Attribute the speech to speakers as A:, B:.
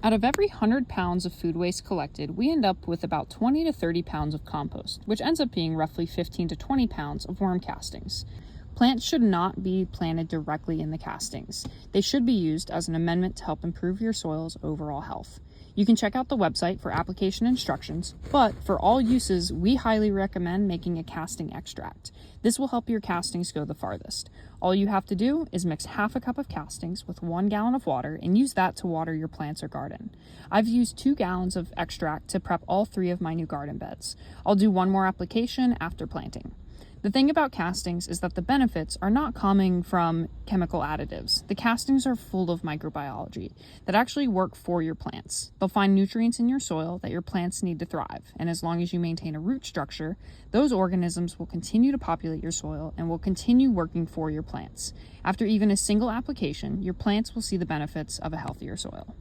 A: Out of every 100 pounds of food waste collected, we end up with about 20 to 30 pounds of compost, which ends up being roughly 15 to 20 pounds of worm castings. Plants should not be planted directly in the castings. They should be used as an amendment to help improve your soil's overall health. You can check out the website for application instructions, but for all uses, we highly recommend making a casting extract. This will help your castings go the farthest. All you have to do is mix half a cup of castings with 1 gallon of water and use that to water your plants or garden. I've used 2 gallons of extract to prep all 3 of my new garden beds. I'll do one more application after planting. The thing about castings is that the benefits are not coming from chemical additives. The castings are full of microbiology that actually work for your plants. They'll find nutrients in your soil that your plants need to thrive, and as long as you maintain a root structure, those organisms will continue to populate your soil and will continue working for your plants. After even a single application, your plants will see the benefits of a healthier soil.